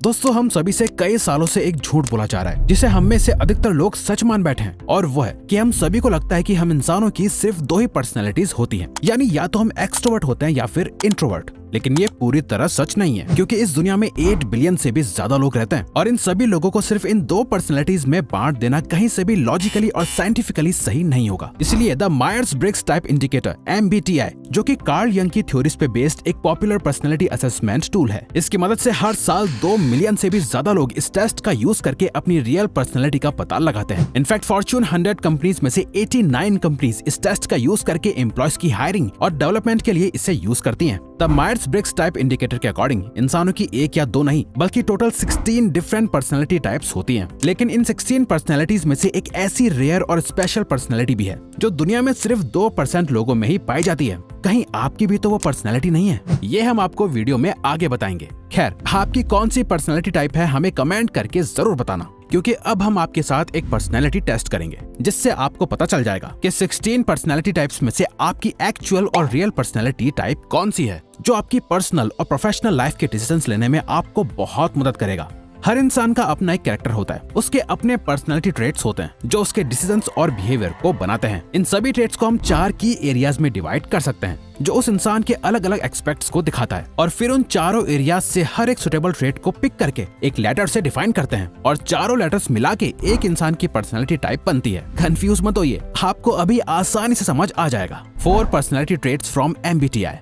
दोस्तों, हम सभी से कई सालों से एक झूठ बोला जा रहा है जिसे हम में से अधिकतर लोग सच मान बैठे हैं, और वो है कि हम सभी को लगता है कि हम इंसानों की सिर्फ दो ही पर्सनैलिटीज होती हैं, यानी या तो हम एक्सट्रोवर्ट होते हैं या फिर इंट्रोवर्ट। लेकिन ये पूरी तरह सच नहीं है, क्योंकि इस दुनिया में 8 बिलियन से भी ज्यादा लोग रहते हैं और इन सभी लोगों को सिर्फ इन दो पर्सनैलिटीज में बांट देना कहीं से भी लॉजिकली और साइंटिफिकली सही नहीं होगा। इसलिए the Myers Briggs type indicator MBTI, जो कि कार्ल यंग की थ्योरीज पे बेस्ड एक पॉपुलर पर्सनैलिटी असेसमेंट टूल है, इसकी मदद से हर साल 2 मिलियन से भी ज्यादा लोग इस टेस्ट का यूज करके अपनी रियल पर्सनैलिटी का पता लगाते हैं। इनफैक्ट फॉर्च्यून 100 कंपनीज में से 89 कंपनीज इस टेस्ट का यूज करके एम्प्लॉयज की हायरिंग और डेवलपमेंट के लिए इसे यूज करती हैं। The Myers Briggs type indicator के अकॉर्डिंग इंसानों की एक या दो नहीं बल्कि टोटल 16 डिफरेंट पर्सनैलिटी टाइप्स होती हैं। लेकिन इन 16 पर्सनैलिटीज में से एक ऐसी रेयर और स्पेशल पर्सनैलिटी भी है जो दुनिया में सिर्फ 2% लोगों में ही पाई जाती है। कहीं आपकी भी तो वो पर्सनैलिटी नहीं है? ये हम आपको वीडियो में आगे बताएंगे। खैर, आपकी कौन सी पर्सनैलिटी टाइप है हमें कमेंट करके जरूर बताना, क्योंकि अब हम आपके साथ एक पर्सनैलिटी टेस्ट करेंगे जिससे आपको पता चल जाएगा कि 16 पर्सनैलिटी टाइप्स में से आपकी एक्चुअल और रियल पर्सनैलिटी टाइप कौन सी है, जो आपकी पर्सनल और प्रोफेशनल लाइफ के डिसीजंस लेने में आपको बहुत मदद करेगा। हर इंसान का अपना एक कैरेक्टर होता है, उसके अपने पर्सनैलिटी ट्रेट्स होते हैं जो उसके डिसीजंस और बिहेवियर को बनाते हैं। इन सभी ट्रेट्स को हम 4 की एरियाज में डिवाइड कर सकते हैं जो उस इंसान के अलग अलग एक्सपेक्ट्स को दिखाता है, और फिर उन चारों एरियाज से हर एक सुटेबल ट्रेट को पिक करके एक लेटर से डिफाइन करते हैं, और चारों लेटर्स मिला के एक इंसान की पर्सनैलिटी टाइप बनती है। कंफ्यूज मत होइए, आपको अभी आसानी से समझ आ जाएगा। 4 पर्सनैलिटी ट्रेट्स फ्रॉम MBTI।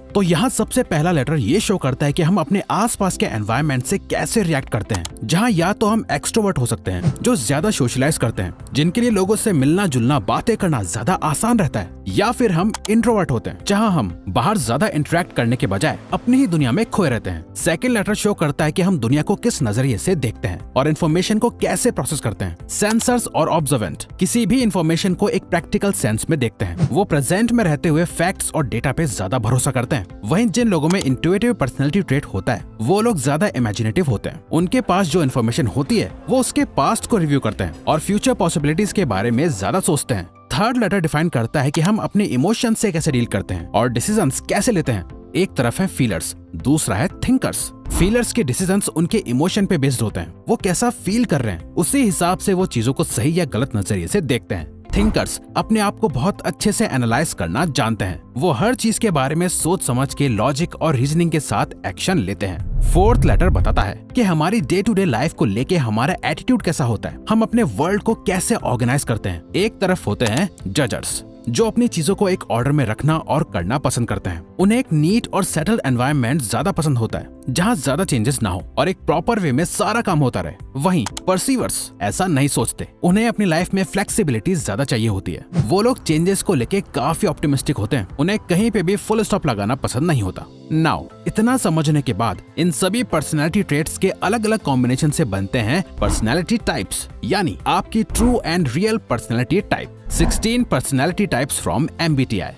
तो यहाँ सबसे पहला लेटर ये शो करता है कि हम अपने आसपास के एनवायरनमेंट से कैसे रिएक्ट करते हैं, जहाँ या तो हम एक्सट्रोवर्ट हो सकते हैं जो ज्यादा सोशलाइज करते हैं, जिनके लिए लोगों से मिलना जुलना बातें करना ज्यादा आसान रहता है, या फिर हम इंट्रोवर्ट होते हैं जहाँ हम बाहर ज्यादा इंटरेक्ट करने के बजाय अपनी ही दुनिया में खोए रहते हैं। सेकंड लेटर शो करता है कि हम दुनिया को किस नजरिए से देखते हैं और इन्फॉर्मेशन को कैसे प्रोसेस करते हैं। सेंसर्स और ऑब्जर्वेंट किसी भी इन्फॉर्मेशन को एक प्रैक्टिकल सेंस में देखते हैं, वो प्रेजेंट में रहते हुए फैक्ट्स और डेटा पे ज्यादा भरोसा करते हैं। वहीं जिन लोगों में इंट्यूटिव पर्सनैलिटी ट्रेट होता है वो लोग ज्यादा इमेजिनेटिव होते हैं। उनके पास जो इन्फॉर्मेशन होती है वो उसके पास्ट को रिव्यू करते हैं और फ्यूचर पॉसिबिलिटीज के बारे में ज्यादा सोचते हैं। थर्ड लेटर डिफाइन करता है कि हम अपने इमोशंस से कैसे डील करते हैं और डिसीजंस कैसे लेते हैं। एक तरफ है फीलर्स, दूसरा है थिंकर्स। फीलर्स के डिसीजंस उनके इमोशन पे बेस्ड होते हैं, वो कैसा फील कर रहे हैं उसी हिसाब से वो चीजों को सही या गलत नजरिए से देखते हैं। थिंकर्स अपने आप को बहुत अच्छे से एनालाइज करना जानते हैं, वो हर चीज के बारे में सोच समझ के लॉजिक और रीजनिंग के साथ एक्शन लेते हैं। फोर्थ लेटर बताता है कि हमारी डे टू डे लाइफ को लेके हमारा एटीट्यूड कैसा होता है, हम अपने वर्ल्ड को कैसे ऑर्गेनाइज करते हैं। एक तरफ होते हैं जजर्स, जो अपनी चीजों को एक ऑर्डर में रखना और करना पसंद करते हैं। उन्हें एक नीट और सेटल्ड एनवायरनमेंट ज्यादा पसंद होता है, जहाँ ज्यादा चेंजेस ना हो और एक प्रॉपर वे में सारा काम होता रहे। वहीं परसीवर्स ऐसा नहीं सोचते, उन्हें अपनी लाइफ में फ्लेक्सिबिलिटी ज्यादा चाहिए होती है। वो लोग चेंजेस को लेके काफी ऑप्टिमिस्टिक होते हैं, उन्हें कहीं पे भी फुल स्टॉप लगाना पसंद नहीं होता। नाउ इतना समझने के बाद इन सभी पर्सनैलिटी ट्रेट्स के अलग अलग कॉम्बिनेशन से बनते हैं पर्सनैलिटी टाइप्स, यानी आपकी true and real personality type. 16 personality types from MBTI।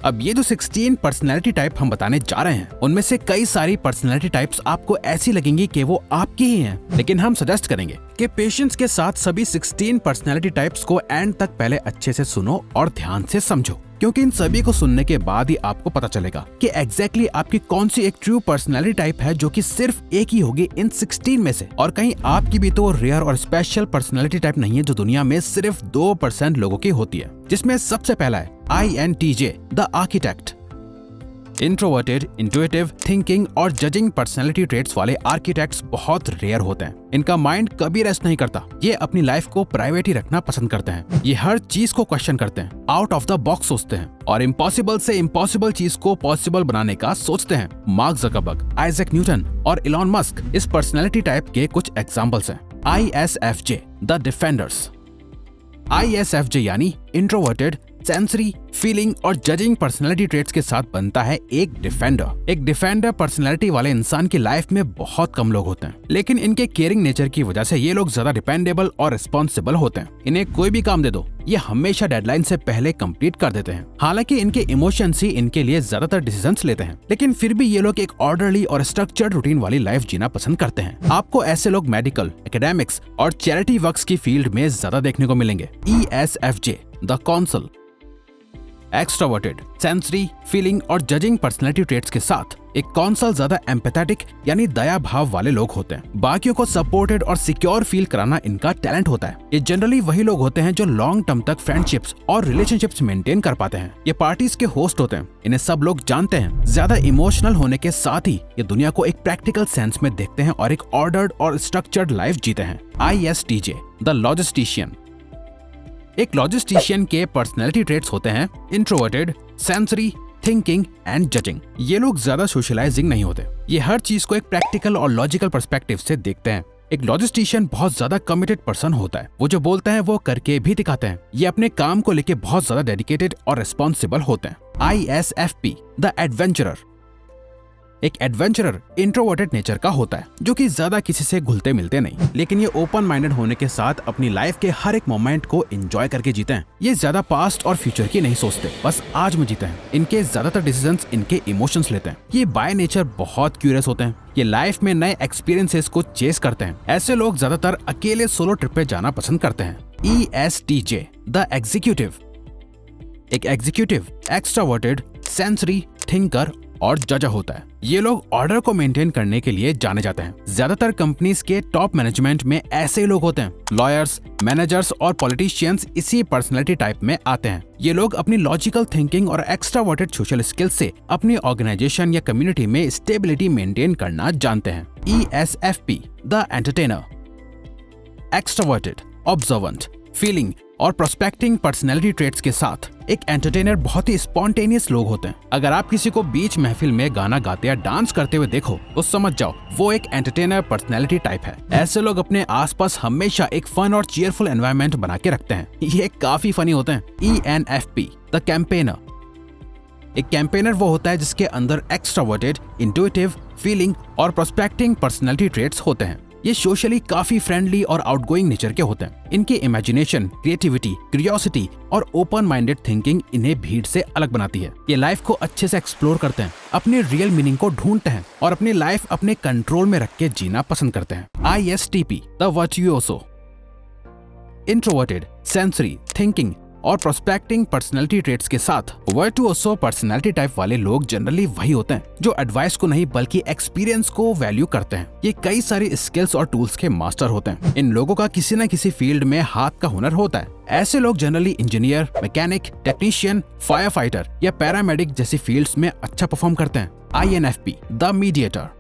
अब ये जो 16 पर्सनैलिटी टाइप हम बताने जा रहे हैं उनमें से कई सारी पर्सनैलिटी टाइप्स आपको ऐसी लगेंगी कि वो आपकी ही हैं, लेकिन हम सजेस्ट करेंगे कि पेशेंस के साथ सभी 16 पर्सनैलिटी टाइप्स को एंड तक पहले अच्छे से सुनो और ध्यान से समझो, क्योंकि इन सभी को सुनने के बाद ही आपको पता चलेगा कि एग्जैक्टली आपकी कौन सी एक ट्रू पर्सनैलिटी टाइप है जो कि सिर्फ एक ही होगी इन 16 में से, और कहीं आपकी भी तो रेयर और स्पेशल पर्सनैलिटी टाइप नहीं है जो दुनिया में सिर्फ 2% लोगों की होती है, जिसमें सबसे पहला है INTJ the architect. Introverted, intuitive, thinking और जजिंग पर्सनैलिटी ट्रेट्स वाले आर्किटेक्ट्स बहुत रेयर होते हैं। इनका माइंड कभी रेस्ट नहीं करता, ये अपनी लाइफ को प्राइवेट ही रखना पसंद करते हैं। ये हर चीज को क्वेश्चन करते हैं, आउट ऑफ द बॉक्स सोचते हैं और इम्पॉसिबल से इम्पॉसिबल चीज को पॉसिबल बनाने का सोचते हैं। मार्क ज़करबर्ग, आइजैक न्यूटन और इलॉन मस्क इस पर्सनैलिटी टाइप के कुछ एग्जाम्पल्स हैं। ISFJ the defenders. ISFJ यानी इंट्रोवर्टेड, सेंसरी, फीलिंग और जजिंग पर्सनैलिटी ट्रेट्स के साथ बनता है एक डिफेंडर। एक डिफेंडर पर्सनैलिटी वाले इंसान की लाइफ में बहुत कम लोग होते हैं, लेकिन इनके केयरिंग नेचर की वजह से ये लोग ज्यादा डिपेंडेबल और रिस्पॉन्सिबल होते हैं। इन्हें कोई भी काम दे दो, ये हमेशा डेडलाइन से पहले कंप्लीट कर देते हैं। हालांकि इनके इमोशंस ही इनके लिए ज्यादातर डिसीजंस लेते हैं, लेकिन फिर भी ये लोग एक ऑर्डरली और स्ट्रक्चर्ड रूटीन वाली लाइफ जीना पसंद करते हैं। आपको ऐसे लोग मेडिकल, एकेडमिक्स और चैरिटी वर्क्स की फील्ड में ज्यादा देखने को मिलेंगे। ESFJ the council. Extroverted sensory, feeling और जजिंग पर्सनैलिटी ट्रेट्स के साथ एक कौनसल ज्यादा एम्पैथेटिक यानी दया भाव वाले लोग होते हैं। बाकियों को सपोर्टेड और सिक्योर फील कराना इनका टैलेंट होता है। ये जनरली वही लोग होते हैं जो लॉन्ग टर्म तक फ्रेंडशिप्स और रिलेशनशिप्स मेंटेन कर पाते हैं। ये पार्टीज के होस्ट होते हैं, इन्हें सब लोग जानते हैं। ज्यादा इमोशनल होने के साथ ही ये दुनिया को एक प्रैक्टिकल सेंस में देखते हैं और एक ऑर्डर्ड और स्ट्रक्चर्ड लाइफ जीते हैं। ISTJ the logistician. एक लॉजिस्टिशियन के पर्सनैलिटी ट्रेट्स होते हैं introverted, sensory, thinking and judging. ये लोग ज्यादा सोशलाइजिंग नहीं होते। ये हर चीज को एक प्रैक्टिकल और लॉजिकल पर्सपेक्टिव से देखते हैं। एक लॉजिस्टिशियन बहुत ज्यादा कमिटेड पर्सन होता है। वो जो बोलते हैं वो करके भी दिखाते हैं। ये अपने काम को लेके बहुत ज्यादा डेडिकेटेड और रिस्पॉन्सिबल होते हैं। ISFP the adventurer. एक एडवेंचरर इंट्रोवर्टेड नेचर का होता है जो कि ज्यादा किसी से घुलते मिलते नहीं, लेकिन ये ओपन माइंडेड होने के साथ अपनी लाइफ के हर एक मोमेंट को एंजॉय करके जीते हैं। ये ज्यादा पास्ट और फ्यूचर की नहीं सोचते, बस आज में जीते हैं। इनके ज्यादातर डिसीजंस इनके इमोशंस लेते हैं। ये बाय नेचर बहुत क्यूरियस होते हैं। ये लाइफ में नए एक्सपीरियंसेस को चेस करते हैं। ऐसे लोग ज्यादातर अकेले सोलो ट्रिप पे जाना पसंद करते हैं। ESTJ the executive. एक एग्जीक्यूटिव एक्सट्रोवर्टेड, सेंसरी, थिंकर और जजा होता है। ये लोग ऑर्डर को मेंटेन करने के लिए जाने जाते हैं। ज्यादातर कंपनीज के टॉप मैनेजमेंट में ऐसे ही लोग होते हैं। लॉयर्स, मैनेजर्स और पॉलिटिशियंस इसी पर्सनैलिटी टाइप में आते हैं। ये लोग अपनी लॉजिकल थिंकिंग और एक्स्ट्रावर्टेड सोशल स्किल्स से अपनी ऑर्गेनाइजेशन या कम्युनिटी में स्टेबिलिटी मेंटेन करना जानते हैं। ESFP the entertainer. Extraverted, observant, feeling और प्रोस्पेक्टिंग पर्सनैलिटी ट्रेट्स के साथ एक एंटरटेनर बहुत ही स्पॉन्टेनियस लोग होते हैं। अगर आप किसी को बीच महफिल में गाना गाते या डांस करते हुए देखो तो समझ जाओ वो एक एंटरटेनर पर्सनैलिटी टाइप है। ऐसे लोग अपने आसपास हमेशा एक फन और चीयरफुल एनवायरनमेंट बना के रखते हैं। ये काफी फनी होते हैं। ENFP the campaigner. एक कैंपेनर वो होता है जिसके अंदर एक्स्ट्रावर्टेड, इंट्यूटिव, फीलिंग और प्रोस्पेक्टिंग पर्सनैलिटी ट्रेट्स होते हैं। ये सोशली काफी फ्रेंडली और आउटगोइंग नेचर के होते हैं। इनकी इमेजिनेशन, क्रिएटिविटी, क्यूरियोसिटी और ओपन माइंडेड थिंकिंग इन्हें भीड़ से अलग बनाती है। ये लाइफ को अच्छे से एक्सप्लोर करते हैं, अपने रियल मीनिंग को ढूंढते हैं और अपनी लाइफ अपने कंट्रोल में रख के जीना पसंद करते हैं। ISTP the virtuoso. Introverted, sensory, thinking और प्रोस्पेक्टिंग पर्सनैलिटी ट्रेट्स के साथ वर्चुओसो पर्सनैलिटी टाइप वाले लोग जनरली वही होते हैं जो एडवाइस को नहीं बल्कि एक्सपीरियंस को वैल्यू करते हैं। ये कई सारी स्किल्स और टूल्स के मास्टर होते हैं। इन लोगों का किसी न किसी फील्ड में हाथ का हुनर होता है। ऐसे लोग generally engineer, mechanic, technician, fire fighter या पैरामेडिक जैसी फील्ड्स में अच्छा परफॉर्म करते हैं। INFP the mediator.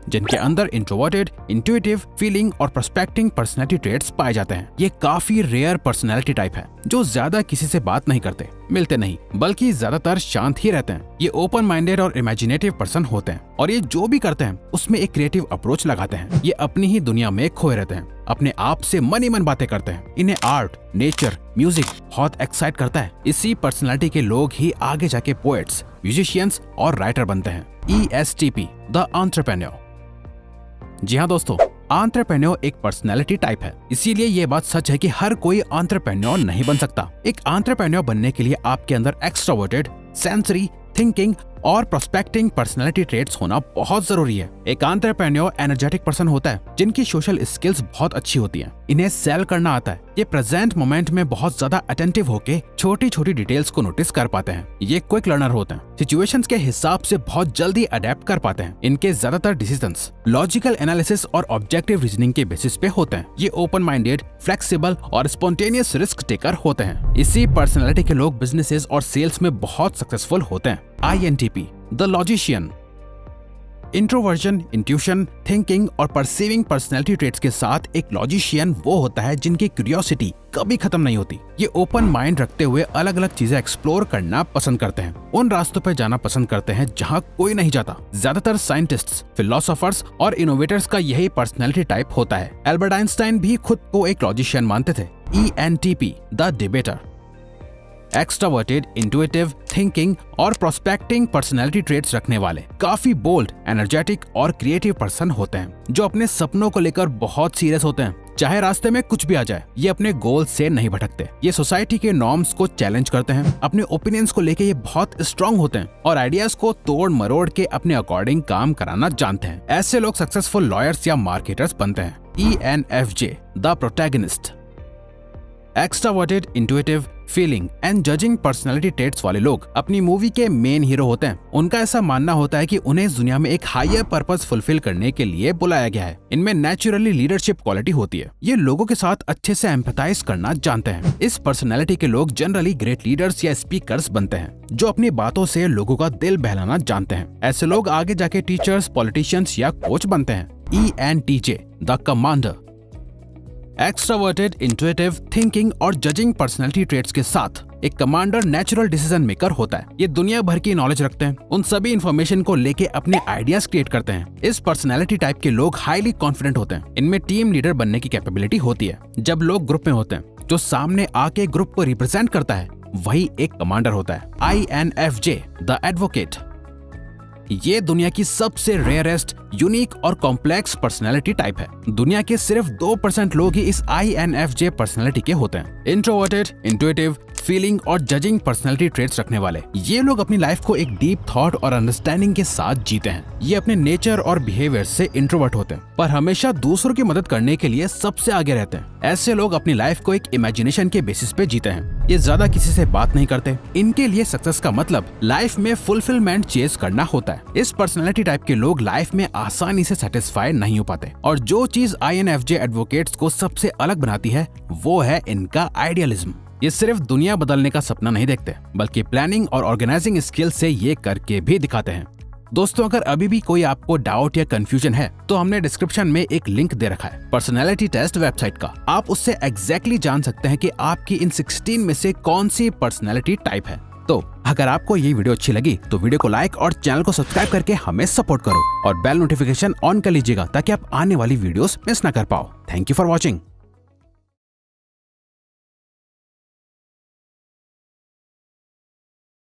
जिनके अंदर इंट्रोवर्टेड, इंट्यूटिव, फीलिंग और प्रोस्पेक्टिंग पर्सनैलिटी ट्रेट्स पाए जाते हैं। ये काफी रेयर पर्सनैलिटी टाइप है जो ज्यादा किसी से बात नहीं करते, मिलते नहीं, बल्कि ज्यादातर शांत ही रहते हैं। ये ओपन माइंडेड और इमेजिनेटिव पर्सन होते हैं और ये जो भी करते हैं उसमें एक क्रिएटिव अप्रोच लगाते हैं। ये अपनी ही दुनिया में खोए रहते हैं, अपने आप से मन ही मन बातें करते हैं। इन्हें आर्ट, नेचर, म्यूजिक बहुत एक्साइट करता है। इसी पर्सनैलिटी के लोग ही आगे जाके पोएट्स, म्यूजिशियंस और राइटर बनते हैं। ESTP the entrepreneur. जी हाँ दोस्तों, एंटरप्रेन्योर एक पर्सनैलिटी टाइप है। इसीलिए ये बात सच है कि हर कोई एंटरप्रेन्योर नहीं बन सकता। एक एंटरप्रेन्योर बनने के लिए आपके अंदर एक्स्ट्रोवर्टेड, सेंसरी, थिंकिंग और प्रोस्पेक्टिंग पर्सनैलिटी ट्रेट्स होना बहुत जरूरी है। एक एंटरप्रेन्योर एनर्जेटिक पर्सन होता है जिनकी सोशल स्किल्स बहुत अच्छी होती हैं। इन्हें सेल करना आता है। ये प्रेजेंट मोमेंट में बहुत ज्यादा अटेंटिव होके छोटी छोटी डिटेल्स को नोटिस कर पाते हैं। ये क्विक लर्नर होते हैं, सिचुएशंस के हिसाब से बहुत जल्दी अडेप्ट कर पाते हैं। इनके ज्यादातर डिसीजंस लॉजिकल एनालिसिस और ऑब्जेक्टिव रीजनिंग के बेसिस पे होते हैं। ये ओपन माइंडेड, फ्लेक्सिबल और स्पॉन्टेनियस रिस्क टेकर होते हैं। इसी पर्सनैलिटी के लोग बिजनेसेस और सेल्स में बहुत सक्सेसफुल होते हैं। INTP the logician. Introversion, intuition, thinking और परसीविंग पर्सनैलिटी ट्रेट्स के साथ एक लॉजिशियन वो होता है जिनकी क्यूरियोसिटी कभी खत्म नहीं होती। ये ओपन माइंड रखते हुए अलग अलग चीजें एक्सप्लोर करना पसंद करते हैं। उन रास्तों पर जाना पसंद करते हैं जहां कोई नहीं जाता। ज्यादातर साइंटिस्ट्स, फिलोसोफर्स और इनोवेटर्स का यही पर्सनैलिटी टाइप होता है। एल्बर्ट आइंस्टाइन भी खुद को एक लॉजिशियन मानते थे। ENTP the debater. एक्स्ट्रोवर्टेड, intuitive, thinking और प्रोस्पेक्टिंग पर्सनैलिटी ट्रेट्स रखने वाले काफी बोल्ड, एनर्जेटिक और क्रिएटिव पर्सन होते हैं जो अपने सपनों को लेकर बहुत सीरियस होते हैं। चाहे रास्ते में कुछ भी आ जाए, ये अपने गोल से नहीं भटकते। ये सोसाइटी के नॉर्म्स को चैलेंज करते हैं। अपने ओपिनियंस को लेके ये बहुत स्ट्रांग होते हैं और आइडियाज को तोड़ मरोड़ के अपने अकॉर्डिंग काम कराना जानते हैं। ऐसे लोग सक्सेसफुल लॉयर्स या मार्केटर्स बनते हैं। ENFJ the protagonist. Extraverted, intuitive, feeling and judging personality traits वाले लोग अपनी मूवी के मेन हीरो होते हैं। उनका ऐसा मानना होता है कि उन्हें इस दुनिया में एक हायर पर्पस फुलफिल करने के लिए बुलाया गया है। इनमें नेचुरली लीडरशिप क्वालिटी होती है। ये लोगों के साथ अच्छे से एम्पैथाइज करना जानते हैं। इस पर्सनैलिटी के लोग जनरली ग्रेट लीडर्स या स्पीकर्स बनते हैं जो अपनी बातों से लोगों का दिल बहलाना जानते हैं। ऐसे लोग आगे जाके टीचर्स, पॉलिटिशियंस या कोच बनते हैं। ENTJ the commander extraverted, intuitive, thinking और जजिंग पर्सनैलिटी ट्रेट्स के साथ एक कमांडर नेचुरल डिसीजन मेकर होता है। ये दुनिया भर की नॉलेज रखते हैं, उन सभी इन्फॉर्मेशन को लेके अपने आइडियाज क्रिएट करते हैं। इस पर्सनैलिटी टाइप के लोग हाईली कॉन्फिडेंट होते हैं। इनमें टीम लीडर बनने की कैपेबिलिटी होती है। जब लोग ग्रुप में होते हैं, जो सामने आके ग्रुप को रिप्रेजेंट करता है वही एक कमांडर होता है। INFJ द एडवोकेट ये दुनिया की सबसे रेयरेस्ट, यूनिक और कॉम्प्लेक्स पर्सनैलिटी टाइप है। दुनिया के सिर्फ 2% लोग ही इस INFJ पर्सनैलिटी के होते हैं। इंट्रोवर्टेड, इंट्यूटिव, फीलिंग और जजिंग पर्सनैलिटी ट्रेट्स रखने वाले ये लोग अपनी लाइफ को एक डीप थॉट और अंडरस्टैंडिंग के साथ जीते हैं। ये अपने नेचर और बिहेवियर से इंट्रोवर्ट होते हैं, पर हमेशा दूसरों की मदद करने के लिए सबसे आगे रहते हैं। ऐसे लोग अपनी लाइफ को एक इमेजिनेशन के बेसिस पे जीते हैं। ये ज्यादा किसी से बात नहीं करते। इनके लिए सक्सेस का मतलब लाइफ में फुलफिलमेंट चेज करना होता है। इस पर्सनैलिटी टाइप के लोग लाइफ में आसानी से सेटिस्फाई नहीं हो पाते, और जो चीज INFJ एडवोकेट्स को सबसे अलग बनाती है वो है इनका आइडियलिज्म। ये सिर्फ दुनिया बदलने का सपना नहीं देखते, बल्कि प्लानिंग और ऑर्गेनाइजिंग स्किल से ये करके भी दिखाते हैं। दोस्तों, अगर अभी भी कोई आपको डाउट या कंफ्यूजन है तो हमने डिस्क्रिप्शन में एक लिंक दे रखा है पर्सनैलिटी टेस्ट वेबसाइट का। आप उससे एग्जैक्टली जान सकते हैं कि आपकी इन 16 में से कौन सी पर्सनैलिटी टाइप है। तो अगर आपको ये वीडियो अच्छी लगी तो वीडियो को लाइक और चैनल को सब्सक्राइब करके हमें सपोर्ट करो, और बेल नोटिफिकेशन ऑन कर लीजिएगा ताकि आप आने वाली वीडियोस मिस ना कर पाओ। Thank you for watching.